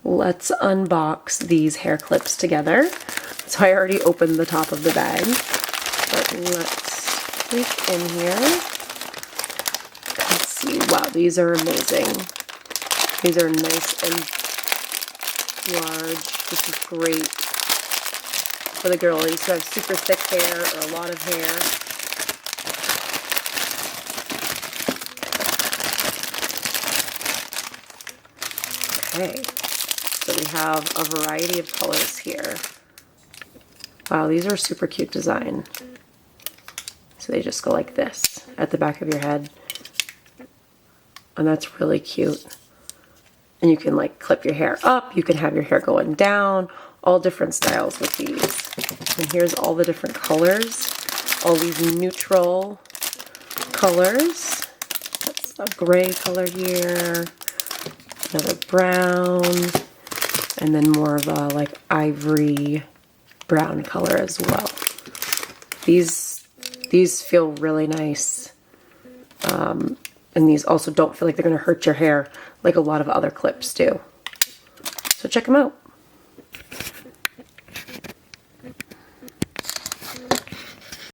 let's unbox these hair clips together. So I already opened the top of the bag, but let's reach in here. Let's see. Wow, these are amazing. These are nice and large. This is great for the girlies who have super thick hair or a lot of hair. Okay, so we have a variety of colors here. Wow, these are super cute design. So they just go like this at the back of your head. And that's really cute. And you can like clip your hair up, you can have your hair going down, all different styles with these. And here's all the different colors, all these neutral colors. That's a gray color here, another brown, and then more of a like ivory brown color as well. These feel really nice. And these also don't feel like they're going to hurt your hair like a lot of other clips do. So check them out.